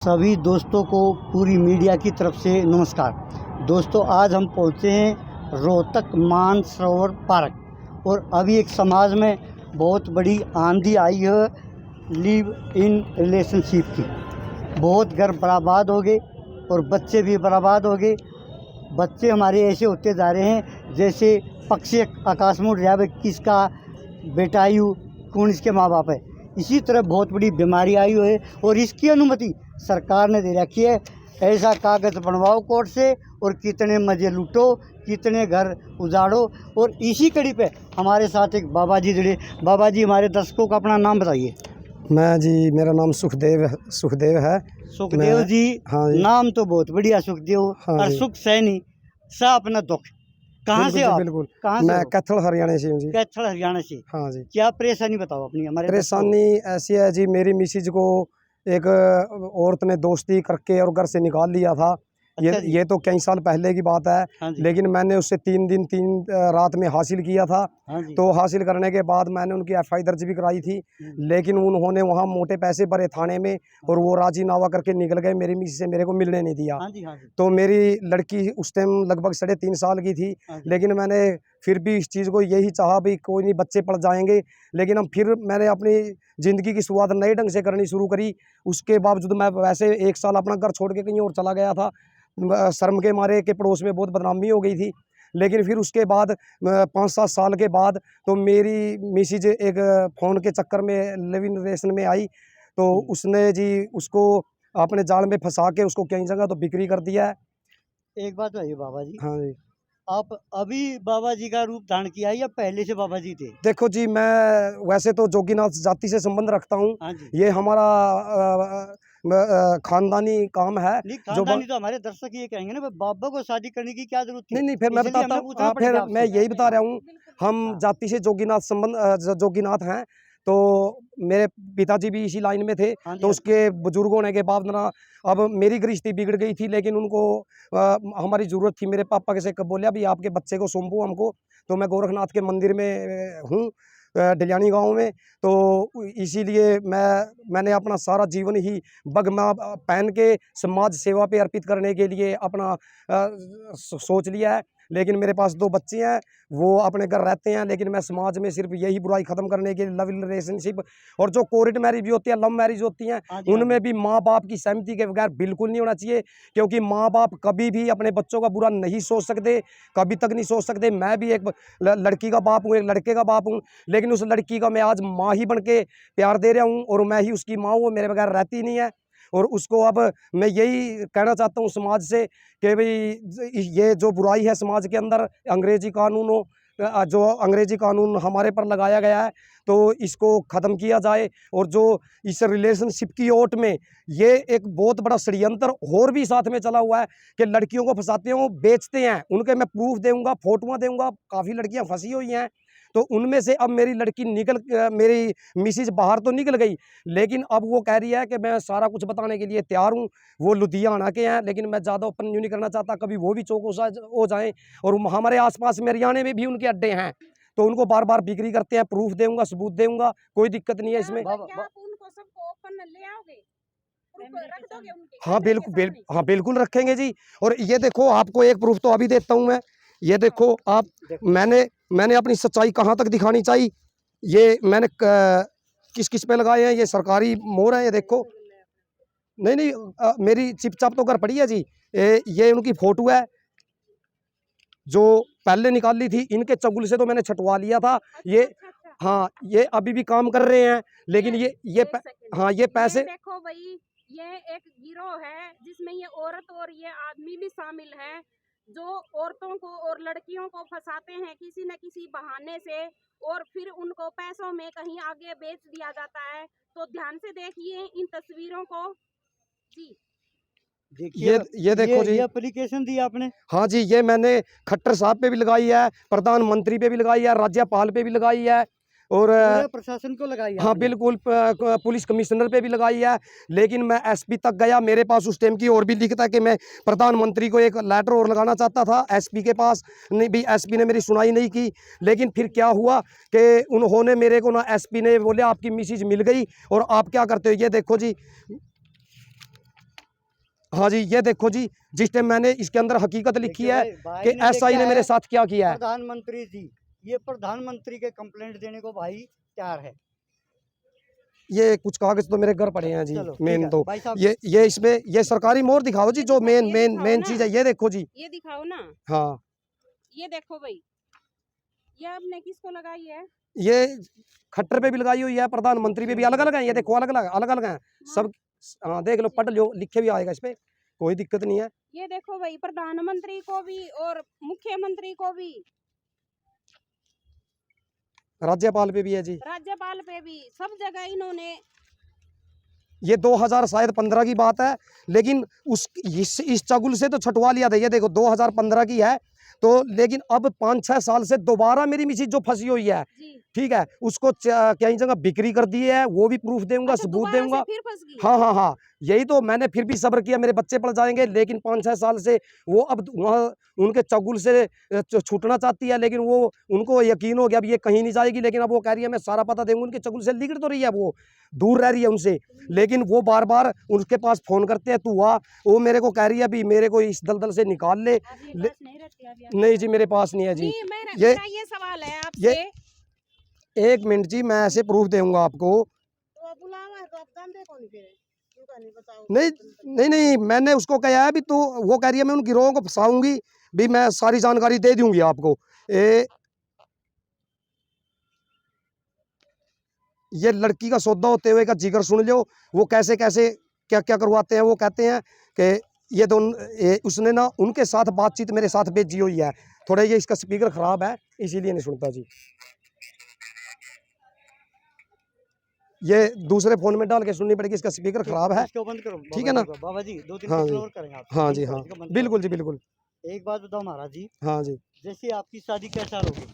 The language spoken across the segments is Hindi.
सभी दोस्तों को पूरी मीडिया की तरफ से नमस्कार। दोस्तों, आज हम पहुंचे हैं रोहतक मानसरोवर पार्क और अभी एक समाज में बहुत बड़ी आंधी आई है लिव इन रिलेशनशिप की। बहुत घर बर्बाद हो गए और बच्चे भी बर्बाद हो गए। बच्चे हमारे ऐसे होते जा रहे हैं जैसे पक्षी आकाश में उड़ रहा है, किसका बेटा आयु कौन इसके माँ बाप है। इसी तरह बहुत बड़ी बीमारी आई हुई है और इसकी अनुमति सरकार ने दे रखी है। ऐसा कागज़ बनवाओ कोर्ट से और कितने मज़े लूटो, कितने घर उजाड़ो। और इसी कड़ी पे हमारे साथ एक बाबा जी जुड़े। बाबा जी, हमारे दर्शकों का अपना नाम बताइए। मेरा नाम सुखदेव है। सुखदेव जी, हाँ जी। नाम तो बहुत बढ़िया सुखदेव। हाँ और जी। सुख सैनी सा अपना दुख। कहाँ से हो आप? बिल्कुल। कहाँ से मैं हो? कैथल हरियाणा से हूँ जी। कैथल हरियाणा से। हाँ जी। क्या परेशानी बताओ अपनी हमारे दर्शकों को। परेशानी ऐसी है जी, मेरी मिसेज को एक औरत ने दोस्ती करके और घर से निकाल लिया था। अच्छा जी। ये तो कई साल पहले की बात है। हाँ जी। लेकिन मैंने उससे 3 दिन 3 रात में हासिल किया था। हाँ जी। तो हासिल करने के बाद मैंने उनकी एफआई दर्ज भी कराई थी। लेकिन उन्होंने वहाँ मोटे पैसे भरे थाने में और वो राजीनामा करके निकल गए। मेरी मिसेज से मेरे को मिलने नहीं दिया। हाँ जी। हाँ जी। तो मेरी लड़की उस टाइम लगभग 3.5 साल की थी। हाँ जी। लेकिन मैंने फिर भी इस चीज़ को यही चाहा भी कोई नहीं, बच्चे पड़ जाएंगे। लेकिन हम फिर मैंने अपनी ज़िंदगी की शुरुआत नए ढंग से करनी शुरू करी। उसके बावजूद मैं वैसे 1 साल अपना घर छोड़ के कहीं और चला गया था। शर्म के मारे के पड़ोस में बहुत बदनामी हो गई थी। लेकिन फिर उसके बाद 5-7 साल के बाद तो मेरी मिसेज एक फ़ोन के चक्कर में लिव इन रिलेशन में आई। तो उसने जी उसको अपने जाल में फंसा के उसको कई जगह तो बिक्री कर दिया है। एक बात बताइए बाबा जी, हाँ जी। आप अभी बाबा जी का रूप धारण किया है या पहले से बाबा जी थे? देखो जी, मैं वैसे तो जोगीनाथ जाति से संबंध रखता हूँ। हाँ जी। ये हमारा खानदानी काम है। नहीं, जो खानदानी तो हमारे दर्शक ये कहेंगे ना, बाबा को शादी करने की क्या जरूरत थी? नहीं, फिर मैं इसलिए बताता हमें हूँ। पूछना फिर पड़ेगा मैं आपसे। यही बता रहा हूँ। हम जाति से जोगीनाथ जोगीनाथ हैं। तो मेरे पिताजी भी इसी लाइन में थे। हाँ जी। तो हाँ जी। उसके बुजुर्ग होने के बाद ना, अब मेरी गृहस्थी बिगड़ गई थी। लेकिन उनको हमारी ज़रूरत थी। मेरे पापा कैसे कब बोले अभी आपके बच्चे को सौंपो हमको। तो मैं गोरखनाथ के मंदिर में हूँ, डिलियानी गाँव में। तो इसीलिए मैंने अपना सारा जीवन ही बगमा पहन के समाज सेवा पे अर्पित करने के लिए अपना सोच लिया है। लेकिन मेरे पास 2 बच्चे हैं, वो अपने घर रहते हैं। लेकिन मैं समाज में सिर्फ यही बुराई ख़त्म करने के लिए लव रिलेशनशिप और जो कोर्ट मैरिज भी होती है, लव मैरिज होती हैं, हाँ जी। हाँ उनमें जी। भी माँ बाप की सहमति के बगैर बिल्कुल नहीं होना चाहिए। क्योंकि माँ बाप कभी भी अपने बच्चों का बुरा नहीं सोच सकते, कभी तक नहीं सोच सकते। मैं भी एक लड़की का बाप हूँ, एक लड़के का बाप हूँ। लेकिन उस लड़की का मैं आज माँ ही बन के प्यार दे रहा हूँ और मैं ही उसकी माँ हूँ, वो मेरे बगैर रहती नहीं है। और उसको अब मैं यही कहना चाहता हूँ समाज से कि भई ये जो बुराई है समाज के अंदर, अंग्रेजी कानूनों जो अंग्रेजी कानून हमारे पर लगाया गया है, तो इसको ख़त्म किया जाए। और जो इस रिलेशनशिप की ओट में ये एक बहुत बड़ा षड्यंत्र और भी साथ में चला हुआ है कि लड़कियों को फंसाते हैं, वो बेचते हैं। उनके मैं प्रूफ दूँगा, फ़ोटोआँ दूँगा, काफ़ी लड़कियाँ फँसी हुई हैं। तो उनमें से अब मेरी लड़की मेरी मिसेज बाहर तो निकल गई। लेकिन अब वो कह रही है कि मैं सारा कुछ बताने के लिए तैयार हूँ। वो लुधियाना के हैं, लेकिन मैं ज़्यादा ओपन न्यू नहीं करना चाहता, कभी वो भी चौक हो जाएँ। और हमारे आस-पास में हरियाणा में भी उनके अड्डे हैं। तो उनको बार-बार बिक्री करते हैं, प्रूफ दूँगा, सबूत दूँगा, कोई दिक्कत नहीं है इसमें। बाबा क्या आप उनको सबको ओपन ले आओगे? प्रूफ रख दोगे उनके हाँ, कैमरे के सामने? हाँ, बिल्कुल रखेंगे जी। और ये देखो, आपको एक प्रूफ तो अभी देता हूँ मैं। ये देखो आप, मैंने अपनी सच्चाई कहाँ तक दिखानी चाहिए। ये मैंने किस-किस पे लगाए हैं, ये सरकारी मोहर है, ये देखो। नहीं, मेरी चिप-चाप तो घर पड़ी है जी। ये उनकी फ़ोटो है, जो पहले निकाल ली थी। इनके चंगुल से तो मैंने छँटवा लिया था। ये अच्छा। हाँ, ये अभी भी काम कर रहे हैं। लेकिन ये एक सेकंड। हाँ, ये पैसे देखो भाई, ये एक गिरोह है जिसमें ये औरत और ये आदमी भी शामिल है, जो औरतों को और लड़कियों को फंसाते हैं किसी न किसी बहाने से और फिर उनको पैसों में कहीं आगे बेच दिया जाता है। तो ध्यान से देखिए इन तस्वीरों को जी। देखिए, ये देखो जी। ये एप्लीकेशन दी आपने। हाँ जी, ये मैंने खट्टर साहब पे भी लगाई है, प्रधानमंत्री पे भी लगाई है, राज्यपाल पे भी लगाई है। और पूरे प्रशासन को लगाई हाँ, आपने। बिल्कुल पुलिस कमिश्नर पे भी लगाई है। लेकिन मैं एसपी तक गया, मेरे पास उस टाइम की और भी लिखता है कि मैं प्रधानमंत्री को एक लेटर और लगाना चाहता था एसपी के पास। नहीं भी, एसपी ने मेरी सुनाई नहीं की। लेकिन फिर क्या हुआ कि उन्होंने मेरे को ना, एसपी ने बोले आपकी मिसेज मिल गई और आप क्या करते हो। ये देखो जी, हाँ जी, ये देखो जी, जिस टाइम मैंने इसके अंदर हकीकत लिखी है कि एसआई ने मेरे साथ क्या किया है। प्रधानमंत्री जी, ये प्रधानमंत्री के कंप्लेंट देने को भाई तैयार है। ये कुछ कागज तो मेरे घर पड़े हैं जी, चलो ठीक मेन है तो भाई साहब। ये इसमें ये सरकारी मोहर दिखाओ जी, ये जो दिखाओ, मेन ये मेन दिखाओ मेन ना। चीज है, ये देखो जी। ये दिखाओ ना, हाँ, ये देखो भाई, ये आपने किसको लगाई है? ये खट्टर पे भी लगाई हुई है, प्रधानमंत्री पे भी अलग अलग है, ये देखो अलग अलग अलग अलग है सब। हाँ देख लो, पढ़ लो, लिखे भी आएगा इस पे, कोई दिक्कत नहीं है। ये देखो भाई, प्रधानमंत्री को भी और मुख्यमंत्री को भी, राज्यपाल पे भी है जी। राज्यपाल पे भी, सब जगह इन्होंने। ये 2015 की बात है, लेकिन इस चगुल से तो छुटवा लिया था। ये देखो 2015 की है तो, लेकिन अब 5-6 साल से दोबारा मेरी मिसेज जो फंसी हुई है, जी। ठीक है, उसको कई जगह बिक्री कर दी है, वो भी प्रूफ दूंगा, अच्छा, सबूत दोबारा से दूंगा। फिर फंस गई? हाँ हाँ हाँ, यही तो मैंने फिर भी सब्र किया, मेरे बच्चे पड़ जाएंगे, लेकिन 5-6 साल से वो अब वहाँ उनके चगुल से छूटना चाहती है, लेकिन वो उनको यकीन हो गया अब ये कहीं नहीं जाएगी। लेकिन अब वो कह रही है मैं सारा पता दूंगी, उनके चगुल से लिगड़ तो रही है, वो दूर रह रही है उनसे, लेकिन वो बार बार उनके पास फोन करते हैं, तू आ। वो मेरे को कह रही है अभी मेरे को इस दलदल से निकाल ले। आपके पास नहीं रहती अभी आप? नहीं जी, मेरे पास नहीं है जी। नहीं, ये मेरा ये सवाल है आपसे। 1 मिनट जी, मैं ऐसे प्रूफ दूंगा आपको। तो आप बुलावा है तो आप जानते कौन फिर है? उनका नहीं बताओ। नहीं नहीं नहीं, मैंने उसको कहा है भी, तो वो कह रही है मैं उन गिरोह को फंसाऊंगी भी, मैं सारी जानकारी दे दूंगी आपको। ये लड़की का सौदा होते हुए का जिक्र सुन लो, वो कैसे कैसे क्या क्या करवाते हैं। वो कहते हैं कि ये उसने ना उनके साथ बातचीत मेरे साथ भेजी हुई है। थोड़ा ये इसका स्पीकर खराब है, इसीलिए नहीं सुनता जी। ये दूसरे फोन में डाल के सुननी पड़ेगी, इसका स्पीकर खराब है। इसको बंद करो, ठीक है ना बाबा जी 2-3 हाँ क्वेश्चन जी, और करेंगे आप। हाँ जी, हाँ बिल्कुल जी बिल्कुल। एक बात बताओ महाराज जी, हाँ जी, जैसे आपकी शादी कैसे साल होगी?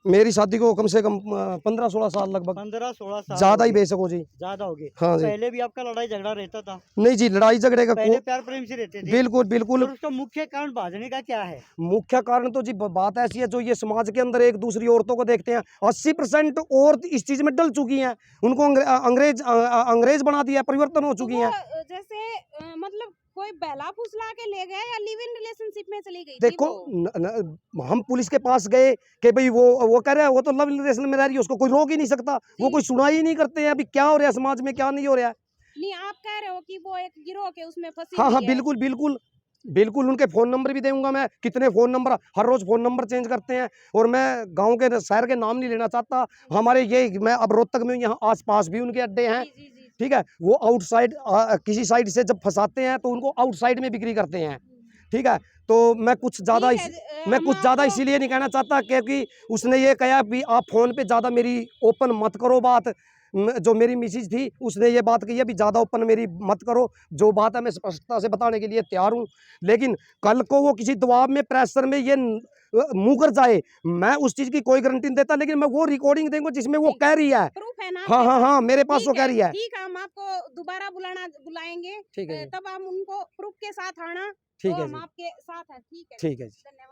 मेरी शादी को कम से कम 15-16 साल लगभग, 15-16 साल ज्यादा हो ही गए। बेशक हो जी। ज्यादा हो गए। हाँ जी, पहले भी आपका लड़ाई झगड़ा रहता था? नहीं जी, लड़ाई झगड़े का पहले प्यार प्रेम से रहते थे? बिल्कुल बिल्कुल। और उसका मुख्य कारण भाजने का क्या है? मुख्य कारण तो जी बात ऐसी है, जो ये समाज के अंदर एक दूसरी औरतों को देखते हैं, 80% औरत इस चीज में डल चुकी हैं, उनको अंग्रेज बना दिया, परिवर्तन हो तो चुकी वो, हैं। जैसे मतलब कोई बहला फुसला के ले गए या लिव इन रिलेशनशिप में चली गई थी देखो वो? हम पुलिस के पास गए कि भाई वो कह रहा है वो तो लव रिलेशन में रह रही है, उसको कोई रोक ही नहीं सकता, वो कोई सुनाई ही नहीं करते हैं अभी क्या हो रहा है समाज में, क्या नहीं हो रहा है। नहीं, आप कह रहे हो कि वो एक गिरोह के उसमें फंसी हाँ हुई हाँ है। बिल्कुल बिल्कुल बिल्कुल, उनके फ़ोन नंबर भी दूंगा मैं, कितने फ़ोन नंबर, हर रोज़ फ़ोन नंबर चेंज करते हैं। और मैं गांव के शहर के नाम नहीं लेना चाहता, हमारे ये मैं अब रोहतक में यहाँ आसपास भी उनके अड्डे हैं। जी, जी, जी। ठीक है, वो आउटसाइड किसी साइड से जब फंसाते हैं तो उनको आउटसाइड में बिक्री करते हैं। ठीक है, तो मैं कुछ ज़्यादा ठीक है, मैं हम कुछ ज़्यादा आपको- इसीलिए नहीं कहना चाहता क्योंकि उसने ये कहा भी आप फ़ोन पे ज़्यादा मेरी ओपन मत करो बात। जो मेरी मिसेज थी उसने ये बात कही है भी ज़्यादा ओपन मेरी मत करो, जो बात है मैं स्पष्टता से बताने के लिए तैयार हूँ। लेकिन कल को वो किसी दबाव में, प्रेशर में ये मुकर जाए, मैं उस चीज़ की कोई गारंटी नहीं देता, लेकिन मैं वो रिकॉर्डिंग दूंगा जिसमें वो कह रही है। प्रूफ है ना हाँ आपके हाँ पास? हाँ, मेरे पास वो ठीक कह है, रही है। ठीक है, हम आपको दोबारा बुलाएंगे। ठीक है जी, तब हम उनको प्रूफ के साथ आना, ठीक तो है हम जी, आपके साथ हैं। ठीक है, ठीक है जी। धन्यवाद।